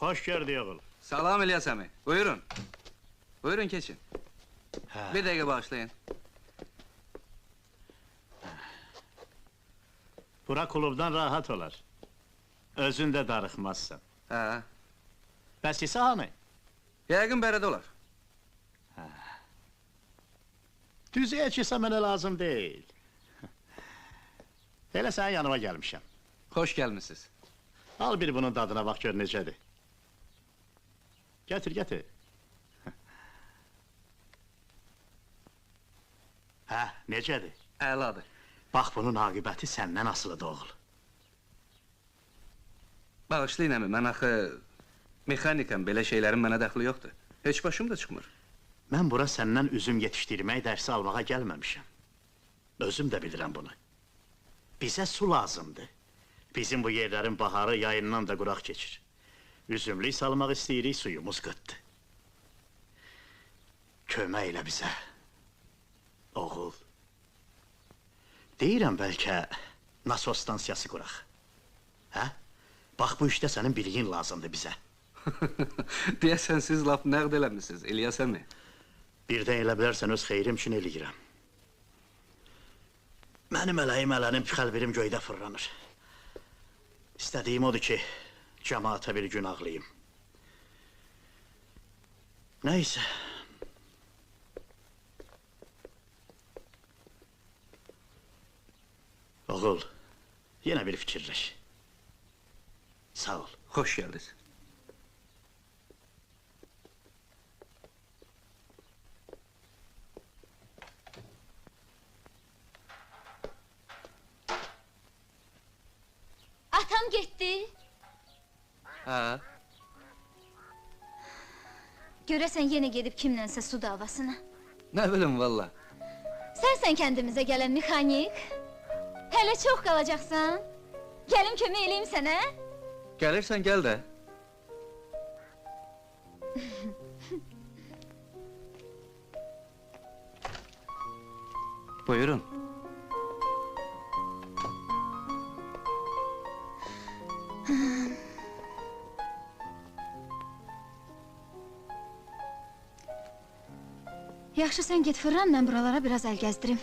Hoş gördük oğul. Salam İlyas əmi, buyurun. Buyurun keçin. Hə. Bir dəqiqə bağışlayın. Bura klubdan rahat olar. Özün də darıxmazsan. Hə, Bəs İsa hanı? yəqin bərədə olar. Düzəyə çıxsa mənə lazım deyil. Elə sənin yanıma gəlmişəm. Xoş gəlmisiniz. Al bir bunun dadına bax gör necədir. Gətir, gətir. Hə, necədir? Əladır. Bax bunun aqibəti səndən asılıdır oğul. Bağışlayın əmi, mən axı... Mexanikəm, belə şeylərin mənə dəxli yoxdur. Heç başım da çıxmır. Mən bura səndən üzüm yetişdirmək dərsi almağa gəlməmişəm. Özüm də bilirəm bunu. Bizə su lazımdır. Bizim bu yerlərin baharı yayından da quraq keçir. Üzümlük salmaq istəyirik, suyumuz qıtdı. Kömək elə bizə. Oğul. Deyirəm bəlkə nasos stansiyası quraq. Hə? Bax bu işdə sənin biliyin lazımdır bizə. Deyəsən siz laf nəqd eləmişsiniz, İlyas əmi. Birdən elə bilərsən öz xeyrim üçün eləyirəm. Mənim ələyim ələnim, xəlbirim göydə fırlanır. İstədiyim odur ki, cəmaata bir gün ağlayım. Nəysə. Oğul, yenə bir fikirləş. Sağ ol. Xoş gəldiniz. Atam getdi. Hə, Görəsən yenə gedib kimlənsə su davasına. nə bilim valla. Sənsən kəndimizə gələn mexanik. Hələ çox qalacaqsan. Gəlim kömək eləyim sənə. Gəlirsən gəl də. Buyurun. Yaxşı, sən get fırlan, mən buralara biraz əl gəzdirim.